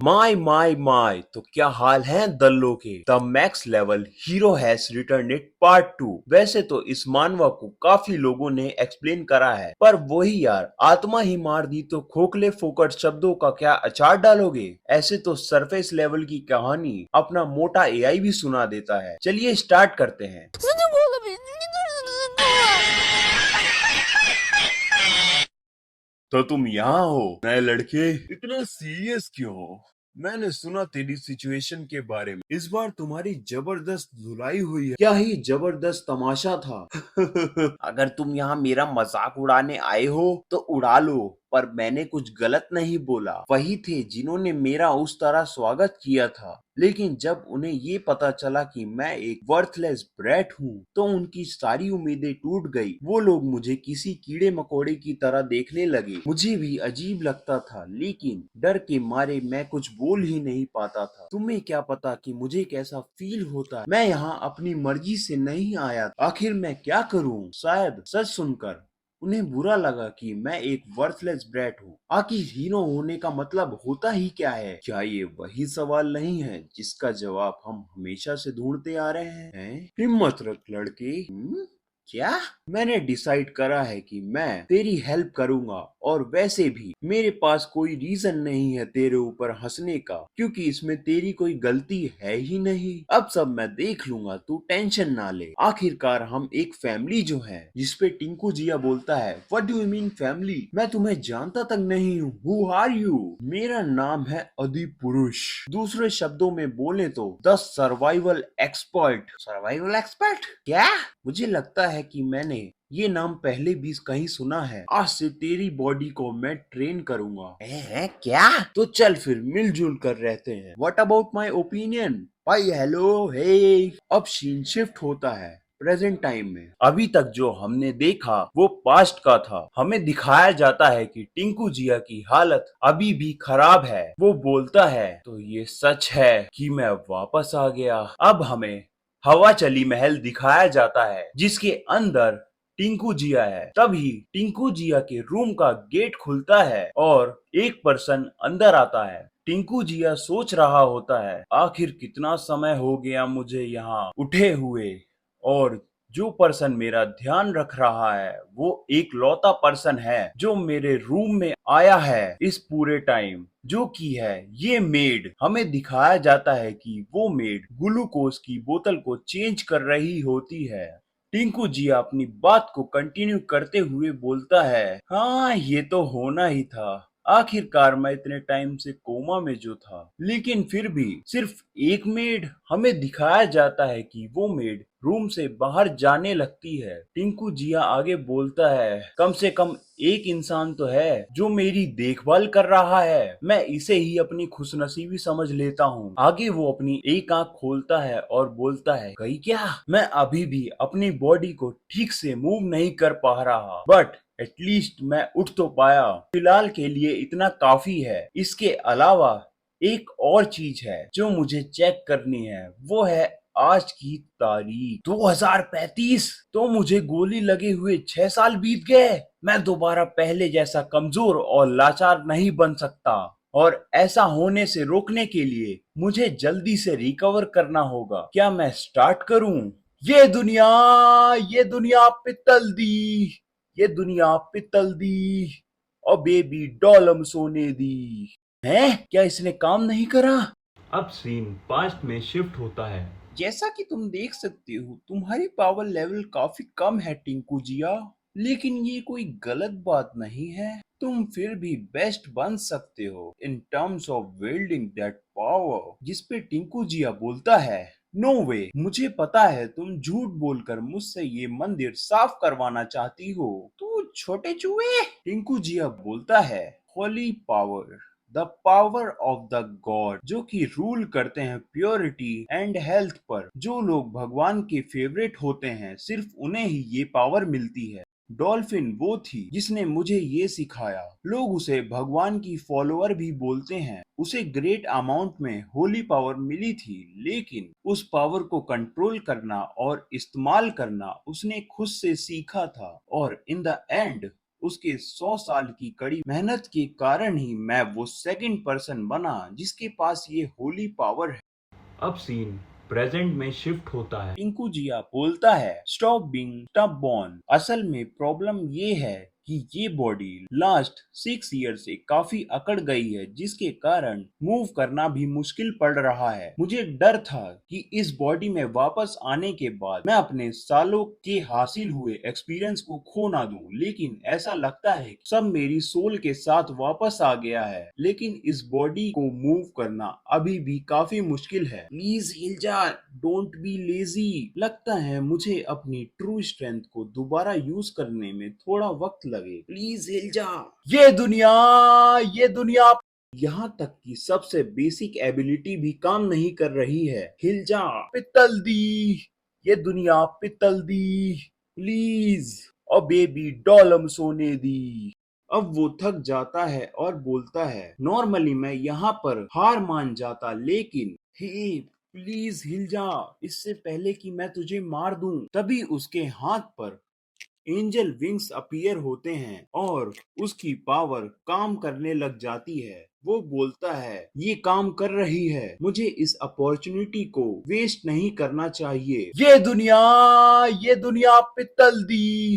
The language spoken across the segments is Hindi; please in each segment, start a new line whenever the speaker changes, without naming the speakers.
माय तो क्या हाल है दल्लो के। The max level hero has return it part 2। वैसे तो इस मानवा को काफी लोगों ने एक्सप्लेन करा है, पर वही यार, आत्मा ही मार दी तो खोखले फोकट शब्दों का क्या अचार डालोगे। ऐसे तो सरफेस लेवल की कहानी अपना मोटा एआई भी सुना देता है। चलिए स्टार्ट करते हैं। तो तुम यहाँ हो नए लड़के, इतना सीरियस क्यों हो? मैंने सुना तेरी सिचुएशन के बारे में। इस बार तुम्हारी जबरदस्त धुलाई हुई है। क्या ही जबरदस्त तमाशा था। अगर तुम यहाँ मेरा मजाक उड़ाने आए हो तो उड़ा लो, पर मैंने कुछ गलत नहीं बोला। वही थे जिन्होंने मेरा उस तरह स्वागत किया था, लेकिन जब उन्हें ये पता चला कि मैं एक वर्थलेस ब्रैट हूँ तो उनकी सारी उम्मीदें टूट गई। वो लोग मुझे किसी कीड़े मकोड़े की तरह देखने लगे। मुझे भी अजीब लगता था, लेकिन डर के मारे मैं कुछ बोल ही नहीं पाता था। तुम्हें क्या पता कि मुझे कैसा फील होता है। मैं यहाँ अपनी मर्जी से नहीं आया। आखिर मैं क्या करूँ? शायद सच सुनकर उन्हें बुरा लगा कि मैं एक वर्थलेस ब्रैट हूँ। आखिर हीरो होने का मतलब होता ही क्या है? क्या ये वही सवाल नहीं है जिसका जवाब हम हमेशा से ढूंढते आ रहे हैं? हिम्मत रख लड़के। क्या? मैंने डिसाइड करा है कि मैं तेरी हेल्प करूंगा, और वैसे भी मेरे पास कोई रीजन नहीं है तेरे ऊपर हंसने का, क्योंकि इसमें तेरी कोई गलती है ही नहीं। अब सब मैं देख लूंगा, तू टेंशन ना ले। आखिरकार हम एक फैमिली जो है। जिसपे टिंकू जिया बोलता है, what do you mean family? मैं तुम्हें जानता तक नहीं हूँ। Who are you? मेरा नाम है अधि पुरुष। दूसरे शब्दों में बोले तो the survival expert. Survival expert क्या? मुझे लगता है कि मैंने ये नाम पहले भी कहीं सुना है। आज से तेरी बॉडी को मैं ट्रेन करूंगा। है क्या? तो चल फिर मिलजुल कर रहते हैं। What about my opinion? भाई हेलो हे। अब सीन शिफ्ट होता है प्रेजेंट टाइम में। अभी तक जो हमने देखा वो पास्ट का था। हमें दिखाया जाता है कि टिंकू जिया की हालत अभी भी खराब है। वो बोलता है, तो ये सच है कि मैं वापस आ गया। अब हमें हवा चली महल दिखाया जाता है, जिसके अंदर टिंकू जिया है। तभी टिंकू जिया के रूम का गेट खुलता है और एक पर्सन अंदर आता है। टिंकू जिया सोच रहा होता है, आखिर कितना समय हो गया मुझे यहाँ उठे हुए, और जो पर्सन मेरा ध्यान रख रहा है वो एक लौता पर्सन है जो मेरे रूम में आया है इस पूरे टाइम, जो कि है ये मेड। हमें दिखाया जाता है कि वो मेड ग्लूकोज की बोतल को चेंज कर रही होती है। टिंकू जिया अपनी बात को कंटिन्यू करते हुए बोलता है, हाँ ये तो होना ही था। आखिरकार मैं इतने टाइम से कोमा में जो था, लेकिन फिर भी सिर्फ एक मेड। हमें दिखाया जाता है कि वो मेड रूम से बाहर जाने लगती है। टिंकू जिया आगे बोलता है, कम से कम एक इंसान तो है जो मेरी देखभाल कर रहा है। मैं इसे ही अपनी खुशनसीबी समझ लेता हूँ। आगे वो अपनी एक आंख खोलता है और बोलता है, कही क्या? मैं अभी भी अपनी बॉडी को ठीक से मूव नहीं कर पा रहा, बट एटलीस्ट मैं उठ तो पाया। फिलहाल के लिए इतना काफी है। इसके अलावा एक और चीज है जो मुझे चेक करनी है, वो है आज की तारीख 2035। तो मुझे गोली लगे हुए 6 साल बीत गए। मैं दोबारा पहले जैसा कमजोर और लाचार नहीं बन सकता, और ऐसा होने से रोकने के लिए मुझे जल्दी से रिकवर करना होगा। क्या मैं स्टार्ट करूं? ये दुनिया ये दुनिया पित्तल दी, ये दुनिया पित्तल दी, और बेबी डॉलम सोने दी। हैं? क्या इसने काम नहीं करा? अब सीन पास्ट में शिफ्ट होता है। जैसा कि तुम देख सकते हो, तुम्हारी पावर लेवल काफी कम है टिंकू जिया, लेकिन ये कोई गलत बात नहीं है। तुम फिर भी बेस्ट बन सकते हो in terms of building that power. जिसपे टिंकू जिया बोलता है, नो वे, मुझे पता है तुम झूठ बोलकर मुझसे ये मंदिर साफ करवाना चाहती हो। तू छोटे चूहे। टिंकू जिया बोलता है, Holi power, the power of the God, जो कि रूल करते हैं प्योरिटी एंड हेल्थ पर। जो लोग भगवान के फेवरेट होते हैं, सिर्फ उन्हें ही ये पावर मिलती है। डॉल्फिन वो थी जिसने मुझे ये सिखाया। लोग उसे भगवान की फॉलोअर भी बोलते हैं। उसे ग्रेट अमाउंट में होली पावर मिली थी, लेकिन उस पावर को कंट्रोल करना और इस्तेमाल करना उसने खुद से सीखा था, और इन द एंड उसके 100 साल की कड़ी मेहनत के कारण ही मैं वो सेकंड पर्सन बना जिसके पास ये होली पावर है। अब सीन प्रेजेंट में शिफ्ट होता है। टिंकू जिया बोलता है, स्टॉप बीइंग स्टबबॉर्न। असल में प्रॉब्लम ये है कि ये बॉडी लास्ट 6 ईयर से काफी अकड़ गई है, जिसके कारण मूव करना भी मुश्किल पड़ रहा है। मुझे डर था कि इस बॉडी में वापस आने के बाद मैं अपने सालों के हासिल हुए एक्सपीरियंस को खो ना दूं, लेकिन ऐसा लगता है कि सब मेरी सोल के साथ वापस आ गया है। लेकिन इस बॉडी को मूव करना अभी भी काफी मुश्किल है। प्लीज हिल जा, डोंट बी लेजी। लगता है मुझे अपनी ट्रू स्ट्रेंथ को दोबारा यूज करने में थोड़ा वक्त लगे। प्लीज हिल जा। ये दुनिया यहाँ तक कि सबसे बेसिक एबिलिटी भी काम नहीं कर रही है। हिल जा, पित्तल दी। ये दुनिया पित्तल दी, प्लीज। और बेबी डॉलम सोने दी। अब वो थक जाता है और बोलता है, नॉर्मली मैं यहाँ पर हार मान जाता, लेकिन हे प्लीज हिल जा, इससे पहले कि मैं तुझे मार दूं। तभी उसके हाथ पर एंजल विंग्स अपीयर होते हैं और उसकी पावर काम करने लग जाती है। वो बोलता है, ये काम कर रही है, मुझे इस अपॉर्चुनिटी को वेस्ट नहीं करना चाहिए। ये दुनिया पित्तल दी।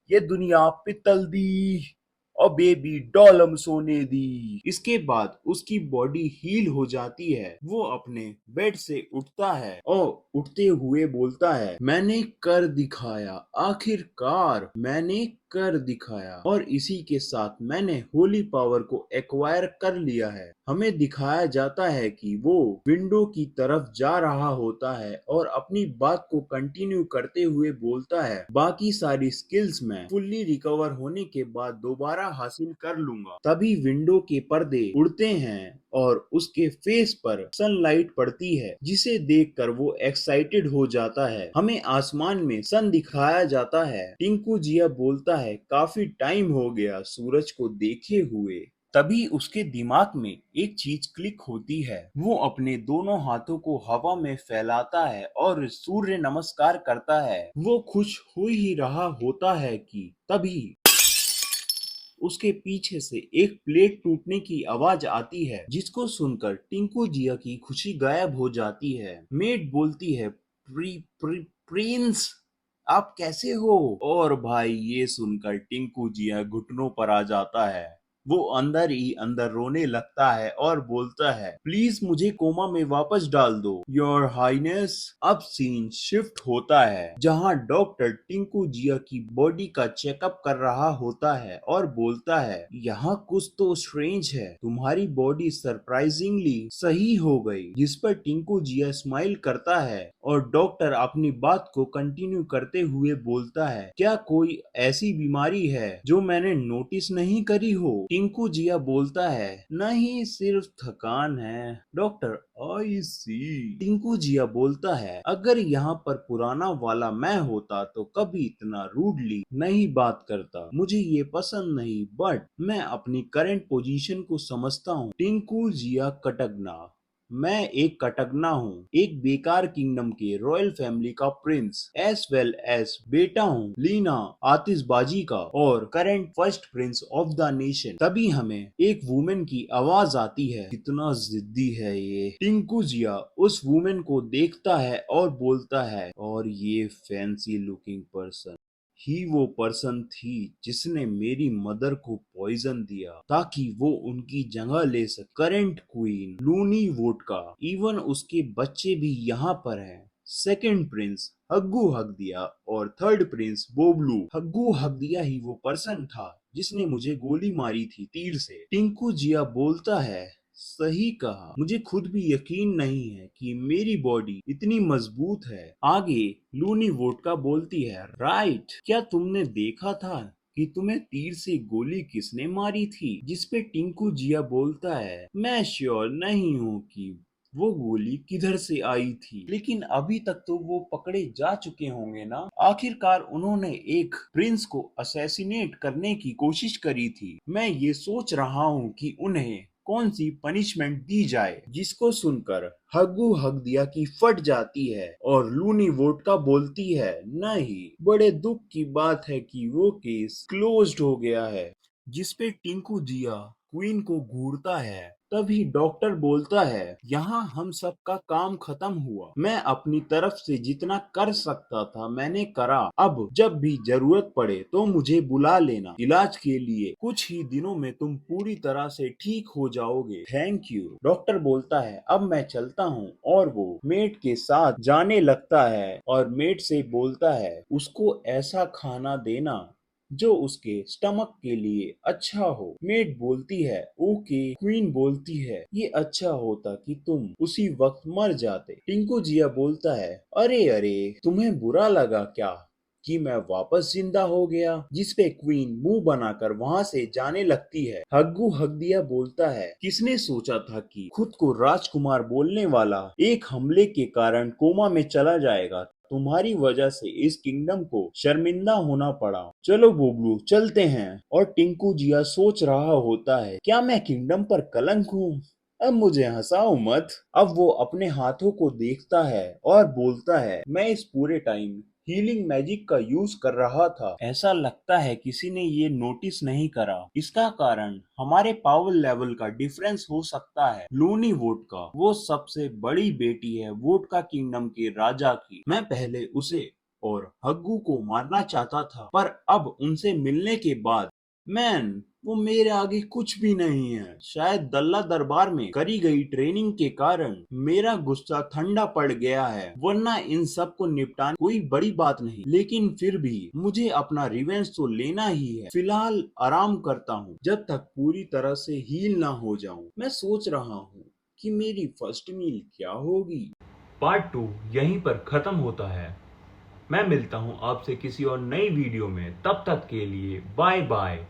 ये दुनिया पित्तल दी। और बेबी डॉलम सोने दी। इसके बाद उसकी बॉडी हील हो जाती है। वो अपने बेड से उठता है और उठते हुए बोलता है, मैंने कर दिखाया, आखिरकार मैंने कर दिखाया। और इसी के साथ मैंने होली पावर को एक्वायर कर लिया है। हमें दिखाया जाता है कि वो विंडो की तरफ जा रहा होता है और अपनी बात को कंटिन्यू करते हुए बोलता है, बाकी सारी स्किल्स मैं फुल्ली रिकवर होने के बाद दोबारा हासिल कर लूंगा। तभी विंडो के पर्दे उड़ते हैं और उसके फेस पर सनलाइट पड़ती है, जिसे देखकर वो एक्साइटेड हो जाता है। हमें आसमान में सन दिखाया जाता है। टिंकू जिया बोलता है, काफी टाइम हो गया सूरज को देखे हुए। तभी उसके दिमाग में एक चीज क्लिक होती है। वो अपने दोनों हाथों को हवा में फैलाता है और सूर्य नमस्कार करता है। वो खुश हो ही रहा होता है कि तभी उसके पीछे से एक प्लेट टूटने की आवाज आती है, जिसको सुनकर टिंकू जिया की खुशी गायब हो जाती है। मेड बोलती है, प्रिंस आप कैसे हो? और भाई ये सुनकर टिंकू जिया घुटनों पर आ जाता है। वो अंदर ही अंदर रोने लगता है और बोलता है, प्लीज मुझे कोमा में वापस डाल दो योर हाइनेस। अब सीन शिफ्ट होता है, जहां डॉक्टर टिंकू जिया की बॉडी का चेकअप कर रहा होता है और बोलता है, यहाँ कुछ तो स्ट्रेंज है, तुम्हारी बॉडी सरप्राइजिंगली सही हो गई। जिस पर टिंकू जिया स्माइल करता है और डॉक्टर अपनी बात को कंटिन्यू करते हुए बोलता है, क्या कोई ऐसी बीमारी है जो मैंने नोटिस नहीं करी हो? टिंकू जिया बोलता है, नहीं सिर्फ थकान है। डॉक्टर, आई सी। टिंकू जिया बोलता है, अगर यहाँ पर पुराना वाला मैं होता तो कभी इतना रूडली नहीं बात करता। मुझे ये पसंद नहीं, बट मैं अपनी करंट पोजीशन को समझता हूँ। टिंकू जिया कटगना, मैं एक कटगना हूँ, एक बेकार किंगडम के रॉयल फैमिली का प्रिंस, एज वेल एज बेटा हूँ लीना आतिशबाजी का और current first Prince of the nation. तभी हमें एक वुमेन की आवाज आती है, कितना जिद्दी है ये। टिंकू जिया उस वुमेन को देखता है और बोलता है, और ये फैंसी लुकिंग पर्सन ही वो पर्सन थी जिसने मेरी मदर को पॉइजन दिया ताकि वो उनकी जगह ले सके। करंट क्वीन लूनी वोडका, इवन उसके बच्चे भी यहाँ पर हैं। सेकंड प्रिंस हग्गू हकदिया और थर्ड प्रिंस बोबलू। हग्गू हकदिया ही वो पर्सन था जिसने मुझे गोली मारी थी तीर से। टिंकू जिया बोलता है, सही कहा, मुझे खुद भी यकीन नहीं है कि मेरी बॉडी इतनी मजबूत है। आगे लूनी वोडका बोलती है, राइट, क्या तुमने देखा था कि तुम्हें तीर से गोली किसने मारी थी? जिसपे टिंकू जिया बोलता है, मैं श्योर नहीं हूँ कि वो गोली किधर से आई थी, लेकिन अभी तक तो वो पकड़े जा चुके होंगे ना। आखिरकार उन्होंने एक प्रिंस को असैसिनेट करने की कोशिश करी थी। मैं ये सोच रहा हूँ कि उन्हें कौन सी पनिशमेंट दी जाए, जिसको सुनकर हग्गू हग्दिया की फट जाती है और लूनी वोडका बोलती है, नहीं, बड़े दुख की बात है कि वो केस क्लोज्ड हो गया है। जिसपे टिंकू जिया क्वीन को घूरता है। तभी डॉक्टर बोलता है, यहाँ हम सबका काम खत्म हुआ। मैं अपनी तरफ से जितना कर सकता था मैंने करा। अब जब भी जरूरत पड़े तो मुझे बुला लेना। इलाज के लिए कुछ ही दिनों में तुम पूरी तरह से ठीक हो जाओगे। Thank you. डॉक्टर बोलता है, अब मैं चलता हूँ। और वो मेट के साथ जाने लगता है और मेट से बोलता है, उसको ऐसा खाना देना जो उसके स्टमक के लिए अच्छा हो। मेड बोलती है, ओके। क्वीन बोलती है, ये अच्छा होता कि तुम उसी वक्त मर जाते। टिंकू जिया बोलता है, अरे अरे, तुम्हें बुरा लगा क्या कि मैं वापस जिंदा हो गया? जिसपे क्वीन मुंह बनाकर वहां से जाने लगती है। हग्गू हग्दिया बोलता है, किसने सोचा था कि खुद को राजकुमार बोलने वाला एक हमले के कारण कोमा में चला जाएगा। तुम्हारी वजह से इस किंगडम को शर्मिंदा होना पड़ा। चलो बोबलू, चलते हैं। और टिंकू जिया सोच रहा होता है, क्या मैं किंगडम पर कलंक हूँ? अब मुझे हंसाओ मत। अब वो अपने हाथों को देखता है और बोलता है, मैं इस पूरे टाइम हीलिंग मैजिक का यूज कर रहा था। ऐसा लगता है किसी ने ये नोटिस नहीं करा। इसका कारण हमारे पावर लेवल का डिफरेंस हो सकता है। लूनी वोडका वो सबसे बड़ी बेटी है वोडका किंगडम के राजा की। मैं पहले उसे और हग्गू को मारना चाहता था, पर अब उनसे मिलने के बाद मैन, वो मेरे आगे कुछ भी नहीं है। शायद दल्ला दरबार में करी गई ट्रेनिंग के कारण मेरा गुस्सा ठंडा पड़ गया है, वरना इन सब को निपटाना कोई बड़ी बात नहीं। लेकिन फिर भी मुझे अपना रिवेंज तो लेना ही है। फिलहाल आराम करता हूँ जब तक पूरी तरह से हील ना हो जाऊं। मैं सोच रहा हूँ कि मेरी फर्स्ट मील क्या होगी।
पार्ट 2 यहीं पर खत्म होता है। मैं मिलता हूं आपसे किसी और नई वीडियो में, तब तक के लिए बाय बाय।